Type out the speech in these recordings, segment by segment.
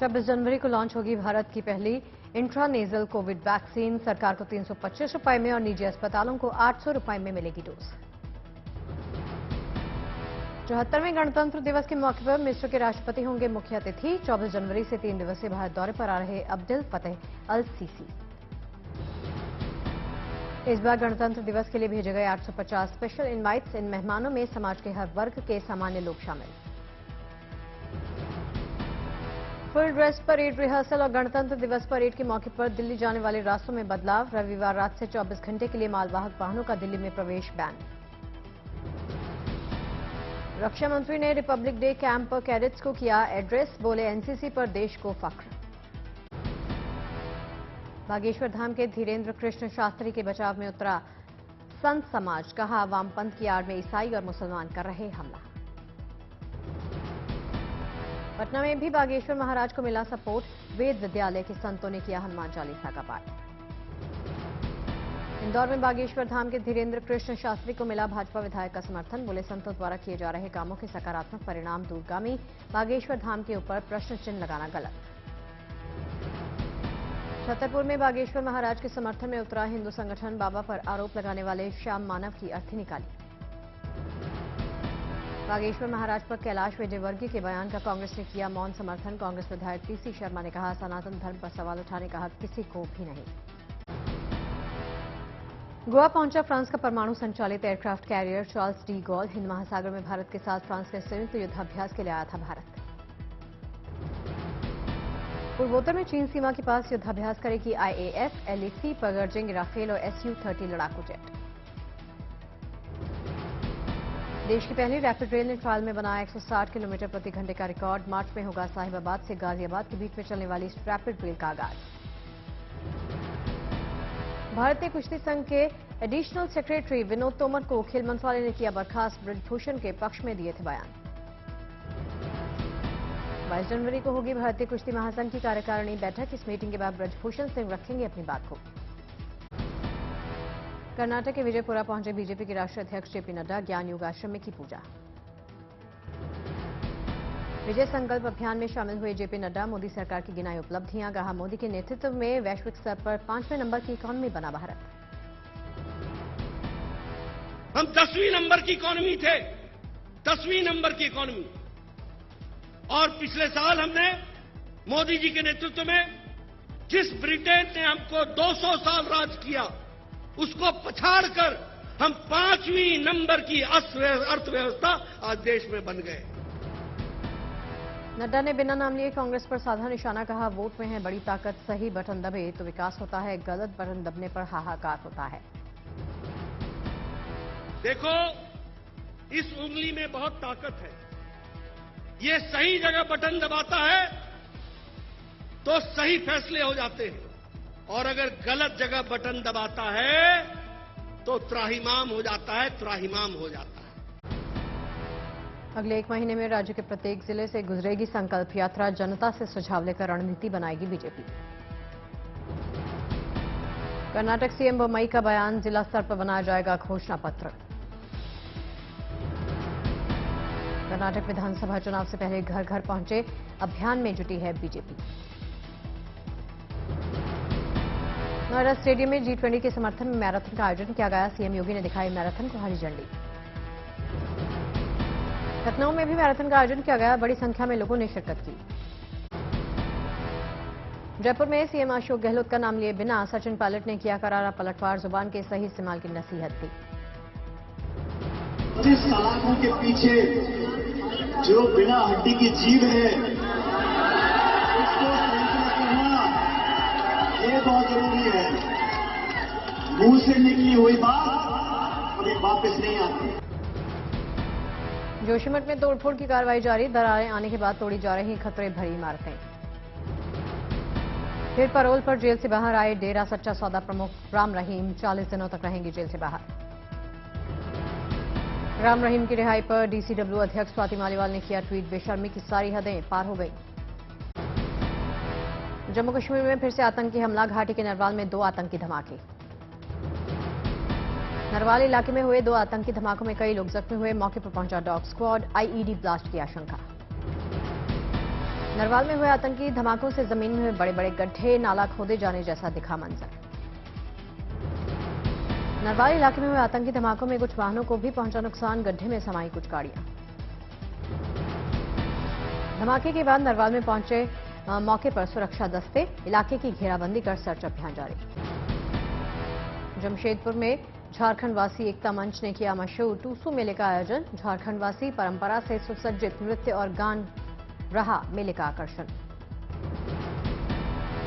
26 जनवरी को लॉन्च होगी भारत की पहली इंट्रानेजल कोविड वैक्सीन। सरकार को 325 रुपए में और निजी अस्पतालों को 800 रुपए में मिलेगी डोज। 74वें गणतंत्र दिवस के मौके पर मिस्र के राष्ट्रपति होंगे मुख्य अतिथि। 24 जनवरी से 3 दिवसीय भारत दौरे पर आ रहे अब्देल फतेह अल सीसी। इस बार गणतंत्र दिवस के लिए भेजे गए 850 स्पेशल इनवाइट्स। इन मेहमानों में समाज के हर वर्ग के सामान्य लोग शामिल। फुल ड्रेस परेड रिहर्सल और गणतंत्र दिवस परेड के मौके पर दिल्ली जाने वाले रास्तों में बदलाव। रविवार रात से 24 घंटे के लिए मालवाहक वाहनों का दिल्ली में प्रवेश बैन। रक्षा मंत्री ने रिपब्लिक डे कैंप पर कैडेट्स को किया एड्रेस। बोले एनसीसी पर देश को फख्र। बागेश्वर धाम के धीरेन्द्र कृष्ण शास्त्री के बचाव में उतरा संत समाज। कहा वामपंथ की आड़ में ईसाई और मुसलमान कर रहे हमला। पटना में भी बागेश्वर महाराज को मिला सपोर्ट। वेद विद्यालय के संतों ने किया हनुमान चालीसा का पाठ। इंदौर में बागेश्वर धाम के धीरेन्द्र कृष्ण शास्त्री को मिला भाजपा विधायक का समर्थन। बोले संतों द्वारा किए जा रहे कामों के सकारात्मक परिणाम दूरगामी। बागेश्वर धाम के ऊपर प्रश्न चिन्ह लगाना गलत। छतरपुर में बागेश्वर महाराज के समर्थन में उतरा हिंदू संगठन। बाबा पर आरोप लगाने वाले श्याम मानव की अर्थी निकाली। बागेश्वर महाराज पर कैलाश विजयवर्गीय के बयान का कांग्रेस ने किया मौन समर्थन। कांग्रेस विधायक पीसी शर्मा ने कहा सनातन धर्म पर सवाल उठाने का हक किसी को भी नहीं। गोवा पहुंचा फ्रांस का परमाणु संचालित aircraft carrier Charles de Gaulle. Hind महासागर में भारत के साथ फ्रांस के संयुक्त युद्धाभ्यास के लिए आया था भारत। पूर्वोत्तर में चीन सीमा के पास युद्धाभ्यास करेगी आईएएफ। एलएसी पर गरजेंगे राफेल और SU-30 लड़ाकू जेट। देश की पहली रैपिड रेल ने ट्रायल में बनाया 160 किलोमीटर प्रति घंटे का रिकॉर्ड। मार्च में होगा साहिबाबाद से गाजियाबाद के बीच में चलने वाली इस रैपिड रेल का आगाज। भारतीय कुश्ती संघ के एडिशनल सेक्रेटरी विनोद तोमर को खेल मंत्रालय ने किया बर्खास्त। ब्रजभूषण के पक्ष में दिए थे बयान। 22 जनवरी को होगी भारतीय कुश्ती महासंघ की कार्यकारिणी बैठक। इस मीटिंग के बाद ब्रजभूषण सिंह रखेंगे अपनी बात को। कर्नाटक के विजयपुरा पहुंचे बीजेपी के राष्ट्रीय अध्यक्ष जेपी नड्डा। ज्ञान योग आश्रम में की पूजा। विजय संकल्प अभियान में शामिल हुए जेपी नड्डा। मोदी सरकार की गिनाई उपलब्धियां। कहा मोदी के नेतृत्व में वैश्विक स्तर पर 5वें नंबर की इकॉनमी बना भारत। हम 10वीं नंबर की इकॉनमी थे, 10वीं नंबर की इकॉनमी। और पिछले साल हमने मोदी जी के नेतृत्व में जिस ब्रिटेन ने हमको 200 साल राज किया उसको पछाड़कर हम 5वीं नंबर की अर्थव्यवस्था आज देश में बन गए। नड्डा ने बिना नाम लिए कांग्रेस पर साधा निशाना। कहा वोट में है बड़ी ताकत। सही बटन दबे तो विकास होता है, गलत बटन दबने पर हाहाकार होता है। देखो इस उंगली में बहुत ताकत है। ये सही जगह बटन दबाता है तो सही फैसले हो जाते हैं और अगर गलत जगह बटन दबाता है तो त्राहिमाम हो जाता है, त्राहिमाम हो जाता है। अगले 1 महीने में राज्य के प्रत्येक जिले से गुजरेगी संकल्प यात्रा। जनता से सुझाव लेकर रणनीति बनाएगी बीजेपी। कर्नाटक सीएम बोम्मई का बयान। जिला स्तर पर बनाया जाएगा घोषणा पत्र। कर्नाटक विधानसभा चुनाव से पहले घर घर पहुंचे अभियान में जुटी है बीजेपी। नोएडा स्टेडियम में G20 के समर्थन में मैराथन का आयोजन किया गया। सीएम योगी ने दिखाई मैराथन को हरी झंडी। लखनऊ में भी मैराथन का आयोजन किया गया। बड़ी संख्या में लोगों ने शिरकत की। जयपुर में सीएम अशोक गहलोत का नाम लिए बिना सचिन पायलट ने किया करारा पलटवार। जुबान के सही इस्तेमाल की नसीहत दी। 25 सलाखों के पीछे जो बिना हड्डी की जीभ है उसको संतुलित करना ये बहुत जरूरी है। मुंह से निकली हुई बात कभी वापस नहीं आती। जोशीमठ में तोड़फोड़ की कार्रवाई जारी। दरारें आने के बाद तोड़ी जा रही खतरे भरी इमारतें। फिर पैरोल पर जेल से बाहर आए डेरा सच्चा सौदा प्रमुख राम रहीम। 40 दिनों तक रहेंगे जेल से बाहर। राम रहीम की रिहाई पर डीसीडब्ल्यू अध्यक्ष स्वाति मालीवाल ने किया ट्वीट। बेशर्मी की सारी हदें पार हो गई। जम्मू कश्मीर में फिर से आतंकी हमला। घाटी के नरवाल में 2 आतंकी धमाके। नरवाल इलाके में हुए 2 आतंकी धमाकों में कई लोग जख्मी हुए। मौके पर पहुंचा डॉग स्क्वाड। आईईडी ब्लास्ट की आशंका। नरवाल में हुए आतंकी धमाकों से जमीन में हुए बड़े बड़े गड्ढे, नाला खोदे जाने जैसा दिखा मंजर। नरवाल इलाके में हुए आतंकी धमाकों में कुछ वाहनों को भी पहुंचा नुकसान, गड्ढे में समाई कुछ गाड़ियां। धमाके के बाद नरवाल में पहुंचे मौके पर सुरक्षा दस्ते, इलाके की घेराबंदी कर सर्च अभियान जारी। जमशेदपुर में झारखंड वासी एकता मंच ने किया मशहूर टूसू मेले का आयोजन। झारखंड वासी परंपरा से सुसज्जित नृत्य और गान रहा मेले का आकर्षण।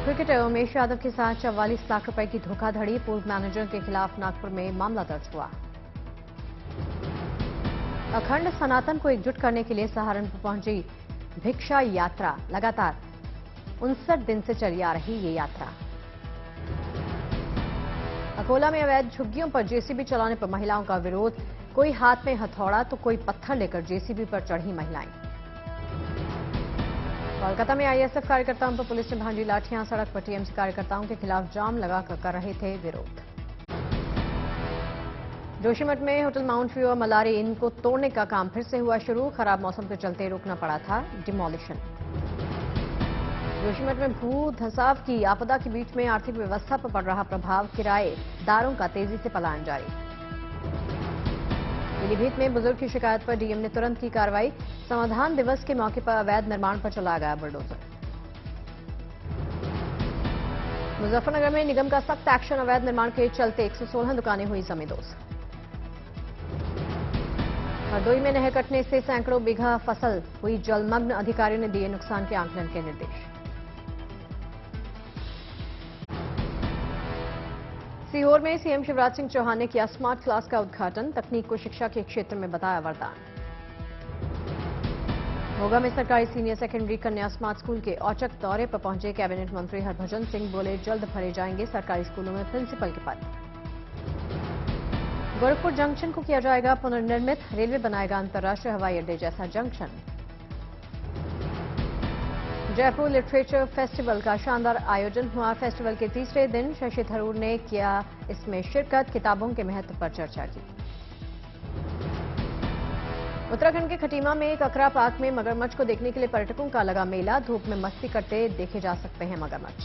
क्रिकेटर उमेश यादव के साथ 44 लाख रुपए की धोखाधड़ी, पूर्व मैनेजर के खिलाफ नागपुर में मामला दर्ज हुआ। अखंड सनातन को एकजुट करने के लिए सहारनपुर पहुंची भिक्षा यात्रा, लगातार 59 दिन से चली आ रही ये यात्रा। अकोला में अवैध झुग्गियों पर जेसीबी चलाने पर महिलाओं का विरोध, कोई हाथ में हथौड़ा तो कोई पत्थर लेकर जेसीबी पर चढ़ी महिलाएं। कोलकाता में आईएसएफ कार्यकर्ताओं पर पुलिस ने भांजी लाठियां, सड़क पर टीएमसी कार्यकर्ताओं के खिलाफ जाम लगाकर कर रहे थे विरोध। जोशीमठ में होटल माउंट व्यू और मलारी इन को तोड़ने का काम फिर से हुआ शुरू, खराब मौसम के चलते रोकना पड़ा था डिमोलिशन। जोशीमठ में भू धंसाव की आपदा के बीच में आर्थिक व्यवस्था पर पड़ रहा प्रभाव, किराएदारों का तेजी से पलायन जारी। पीलीभीत में बुजुर्ग की शिकायत पर डीएम ने तुरंत की कार्रवाई, संविधान दिवस के मौके पर अवैध निर्माण पर चलाया गया बुलडोजर। मुजफ्फरनगर में निगम का सख्त एक्शन, अवैध निर्माण के चलते 116 दुकानें हुई जमींदोज। हरदोई में नहर कटने से सैकड़ों बीघा फसल हुई जलमग्न, अधिकारियों ने दिए नुकसान के आंकलन के निर्देश। सीहोर में सीएम शिवराज सिंह चौहान ने किया स्मार्ट क्लास का उद्घाटन, तकनीक को शिक्षा के क्षेत्र में बताया वरदान। मोगा में सरकारी सीनियर सेकेंडरी कन्या स्मार्ट स्कूल के औचक दौरे पर पहुंचे कैबिनेट मंत्री हरभजन सिंह, बोले जल्द भरे जाएंगे सरकारी स्कूलों में प्रिंसिपल के पद। गोरखपुर जंक्शन को किया जाएगा पुनर्निर्मित, रेलवे बनाएगा अंतर्राष्ट्रीय हवाई अड्डे जैसा जंक्शन। जयपुर लिटरेचर फेस्टिवल का शानदार आयोजन हुआ, फेस्टिवल के तीसरे दिन शशि थरूर ने किया इसमें शिरकत, किताबों के महत्व पर चर्चा की। उत्तराखंड के खटीमा में ककरा पार्क में मगरमच्छ को देखने के लिए पर्यटकों का लगा मेला, धूप में मस्ती करते देखे जा सकते हैं मगरमच्छ।